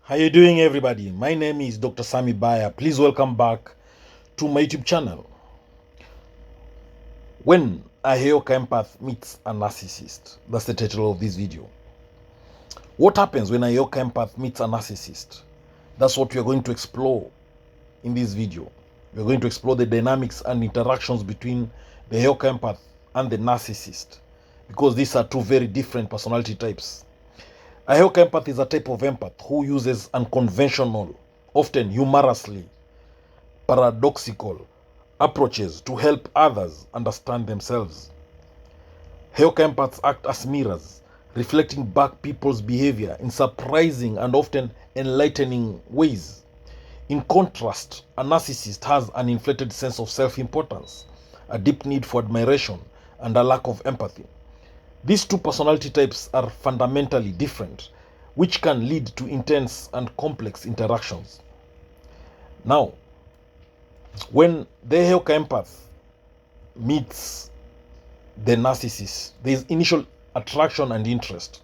How you doing, everybody? My name is Dr. Sami Baya. Please welcome back to my YouTube channel. When a HEYOKA empath meets a narcissist, that's the title of this video. What happens when a HEYOKA empath meets a narcissist? That's what we are going to explore in this video. We're going to explore the dynamics and interactions between the HEYOKA empath and the narcissist, because these are two very different personality types. A HEYOKA empath is a type of empath who uses unconventional, often humorously paradoxical approaches to help others understand themselves. HEYOKA empaths act as mirrors, reflecting back people's behavior in surprising and often enlightening ways. In contrast, a narcissist has an inflated sense of self-importance, a deep need for admiration, and a lack of empathy. These two personality types are fundamentally different, which can lead to intense and complex interactions. Now, when the HEYOKA empath meets the narcissist, there is initial attraction and interest.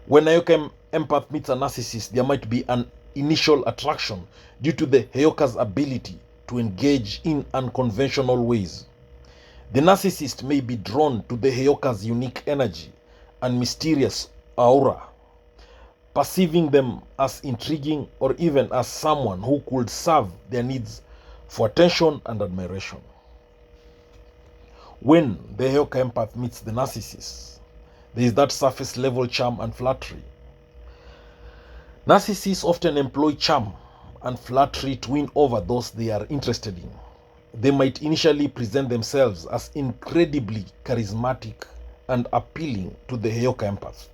When a HEYOKA empath meets a narcissist, there might be an initial attraction due to the HEYOKA's ability to engage in unconventional ways. The narcissist may be drawn to the HEYOKA's unique energy and mysterious aura, perceiving them as intriguing or even as someone who could serve their needs for attention and admiration. When the HEYOKA empath meets the narcissist, there is that surface level charm and flattery. Narcissists often employ charm and flattery to win over those they are interested in. They might initially present themselves as incredibly charismatic and appealing to the HEYOKA empath.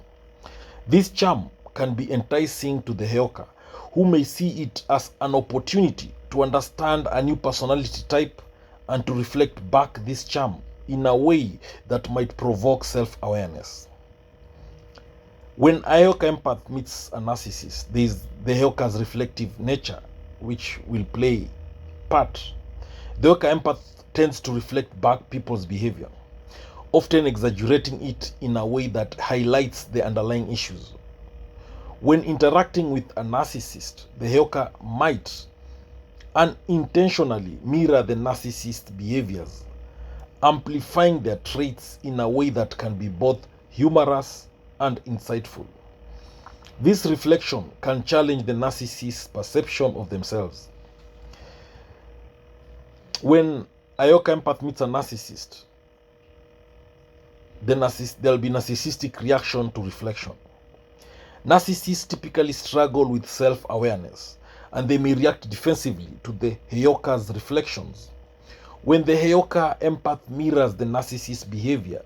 This charm can be enticing to the HEYOKA, who may see it as an opportunity to understand a new personality type and to reflect back this charm in a way that might provoke self-awareness. When a HEYOKA empath meets a narcissist, there is the HEYOKA's reflective nature, which will play part. The HEYOKA empath tends to reflect back people's behavior, often exaggerating it in a way that highlights the underlying issues. When interacting with a narcissist, the HEYOKA might unintentionally mirror the narcissist's behaviors, amplifying their traits in a way that can be both humorous and insightful. This reflection can challenge the narcissist's perception of themselves. When a HEYOKA empath meets a narcissist, there will be narcissistic reaction to reflection. Narcissists typically struggle with self-awareness, and they may react defensively to the HEYOKA's reflections. When the HEYOKA empath mirrors the narcissist's behavior,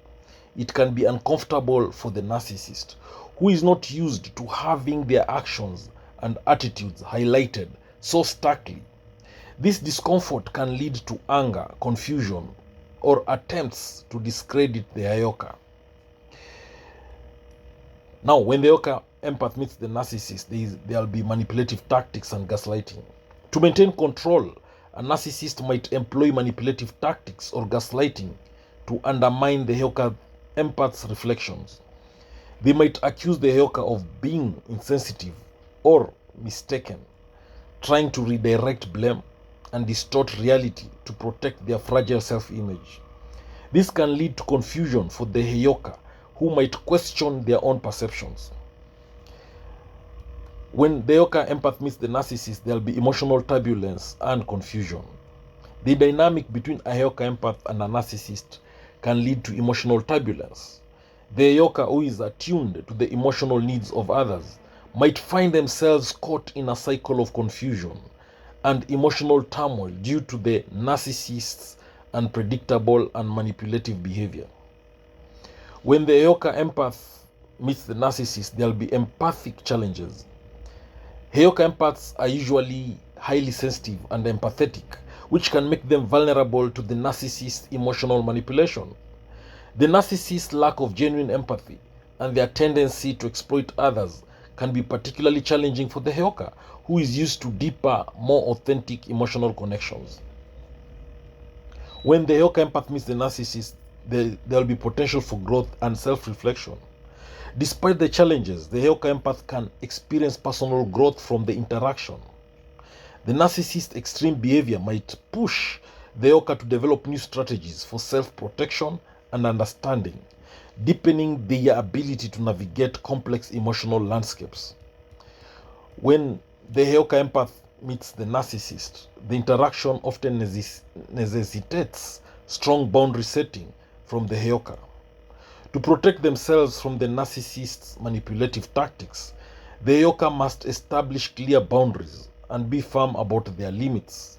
it can be uncomfortable for the narcissist, who is not used to having their actions and attitudes highlighted so starkly. This discomfort can lead to anger, confusion, or attempts to discredit the HEYOKA. Now, when the HEYOKA empath meets the narcissist, there will be manipulative tactics and gaslighting. To maintain control, a narcissist might employ manipulative tactics or gaslighting to undermine the HEYOKA empath's reflections. They might accuse the HEYOKA of being insensitive or mistaken, trying to redirect blame and distort reality to protect their fragile self-image. This can lead to confusion for the HEYOKA, who might question their own perceptions. When the HEYOKA empath meets the narcissist, there will be emotional turbulence and confusion. The dynamic between a HEYOKA empath and a narcissist can lead to emotional turbulence. The HEYOKA, who is attuned to the emotional needs of others, might find themselves caught in a cycle of confusion and emotional turmoil due to the narcissist's unpredictable and manipulative behavior. When the HEYOKA empath meets the narcissist, there will be empathic challenges. HEYOKA empaths are usually highly sensitive and empathetic, which can make them vulnerable to the narcissist's emotional manipulation. The narcissist's lack of genuine empathy and their tendency to exploit others can be particularly challenging for the HEYOKA, who is used to deeper, more authentic emotional connections. When the HEYOKA empath meets the narcissist, there will be potential for growth and self-reflection. Despite the challenges, the HEYOKA empath can experience personal growth from the interaction. The narcissist's extreme behavior might push the HEYOKA to develop new strategies for self-protection and understanding, deepening their ability to navigate complex emotional landscapes. When the HEYOKA empath meets the narcissist, the interaction often necessitates strong boundary setting from the HEYOKA. To protect themselves from the narcissist's manipulative tactics, the HEYOKA must establish clear boundaries and be firm about their limits.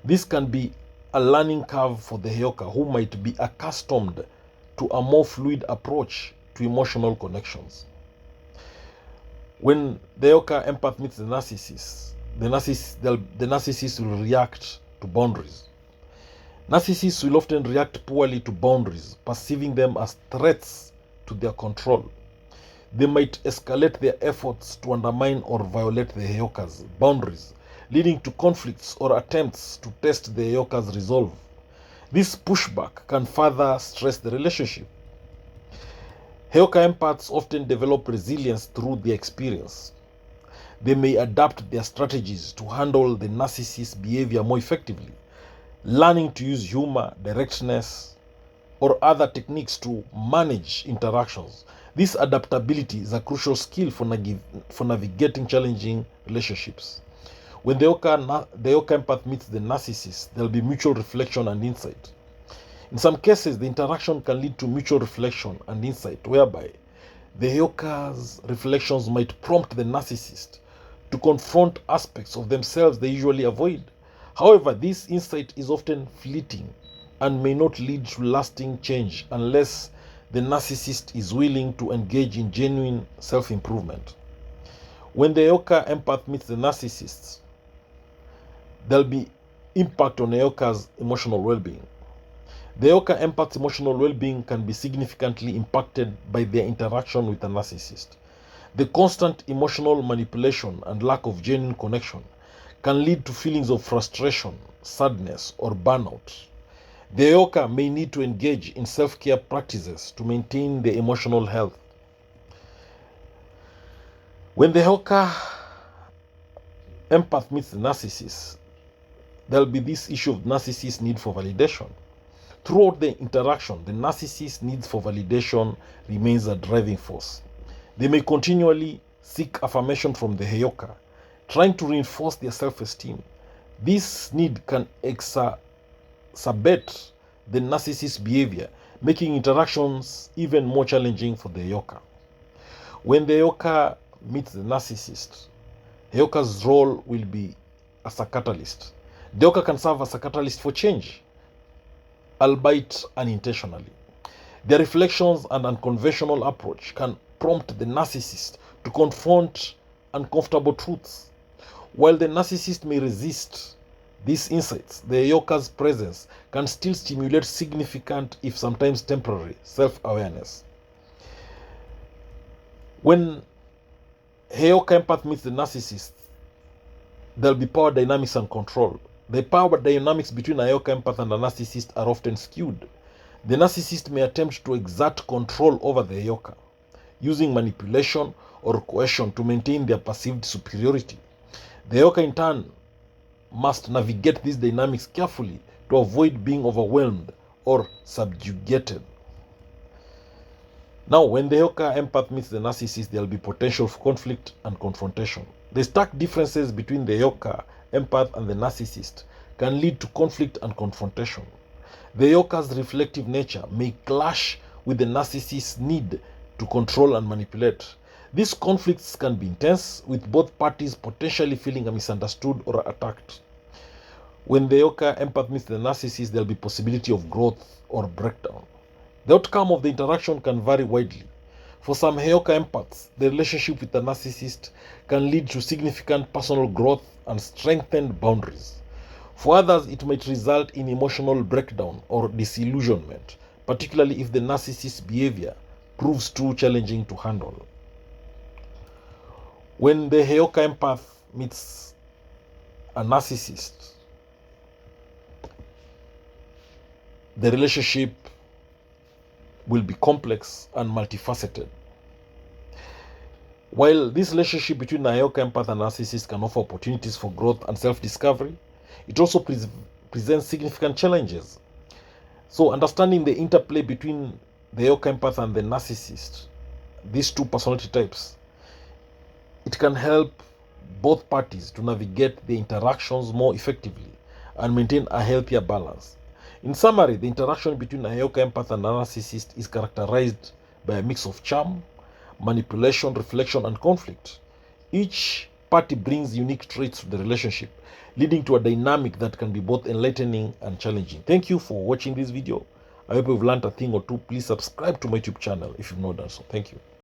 This can be a learning curve for the HEYOKA, who might be accustomed to a more fluid approach to emotional connections. When the HEYOKA empath meets the narcissist will react to boundaries. Narcissists will often react poorly to boundaries, perceiving them as threats to their control. They might escalate their efforts to undermine or violate the HEYOKA's boundaries, leading to conflicts or attempts to test the HEYOKA's resolve. This pushback can further stress the relationship. HEYOKA empaths often develop resilience through their experience. They may adapt their strategies to handle the narcissist's behavior more effectively, learning to use humor, directness, or other techniques to manage interactions. This adaptability is a crucial skill for navigating challenging relationships. When the HEYOKA empath meets the narcissist, there will be mutual reflection and insight. In some cases, the interaction can lead to mutual reflection and insight, whereby the HEYOKA's reflections might prompt the narcissist to confront aspects of themselves they usually avoid. However, this insight is often fleeting and may not lead to lasting change unless the narcissist is willing to engage in genuine self-improvement. When the HEYOKA empath meets the narcissist, there will be impact on HEYOKA's emotional well-being. The HEYOKA empath's emotional well-being can be significantly impacted by their interaction with the narcissist. The constant emotional manipulation and lack of genuine connection can lead to feelings of frustration, sadness, or burnout. The HEYOKA may need to engage in self-care practices to maintain their emotional health. When the HEYOKA empath meets the narcissist, there will be this issue of narcissist's need for validation. Throughout the interaction, the narcissist's need for validation remains a driving force. They may continually seek affirmation from the HEYOKA, trying to reinforce their self-esteem. This need can exacerbate the narcissist's behavior, making interactions even more challenging for the HEYOKA. When the HEYOKA meets the narcissist, HEYOKA's role will be as a catalyst. The HEYOKA can serve as a catalyst for change, albeit unintentionally. Their reflections and unconventional approach can prompt the narcissist to confront uncomfortable truths. While the narcissist may resist these insights, the HEYOKA's presence can still stimulate significant, if sometimes temporary, self-awareness. When HEYOKA empath meets the narcissist, there will be power dynamics and control. The power dynamics between a HEYOKA empath and a narcissist are often skewed. The narcissist may attempt to exert control over the HEYOKA, using manipulation or coercion to maintain their perceived superiority. The HEYOKA in turn must navigate these dynamics carefully to avoid being overwhelmed or subjugated. Now, when the HEYOKA empath meets the narcissist, there will be potential for conflict and confrontation. The stark differences between the HEYOKA empath and the narcissist can lead to conflict and confrontation. The HEYOKA's reflective nature may clash with the narcissist's need to control and manipulate. These conflicts can be intense, with both parties potentially feeling misunderstood or attacked. When the HEYOKA empath meets the narcissist, there will be possibility of growth or breakdown. The outcome of the interaction can vary widely. For some HEYOKA empaths, the relationship with the narcissist can lead to significant personal growth and strengthened boundaries. For others, it might result in emotional breakdown or disillusionment, particularly if the narcissist's behavior proves too challenging to handle. When the HEYOKA empath meets a narcissist, the relationship will be complex and multifaceted. While this relationship between a HEYOKA empath and narcissist can offer opportunities for growth and self-discovery, it also presents significant challenges. So understanding the interplay between the HEYOKA empath and the narcissist, these two personality types, it can help both parties to navigate the interactions more effectively and maintain a healthier balance. In summary, the interaction between a HEYOKA empath and a narcissist is characterized by a mix of charm, manipulation, reflection, and conflict. Each party brings unique traits to the relationship, leading to a dynamic that can be both enlightening and challenging. Thank you for watching this video. I hope you've learned a thing or two. Please subscribe to my YouTube channel if you've not done so. Thank you.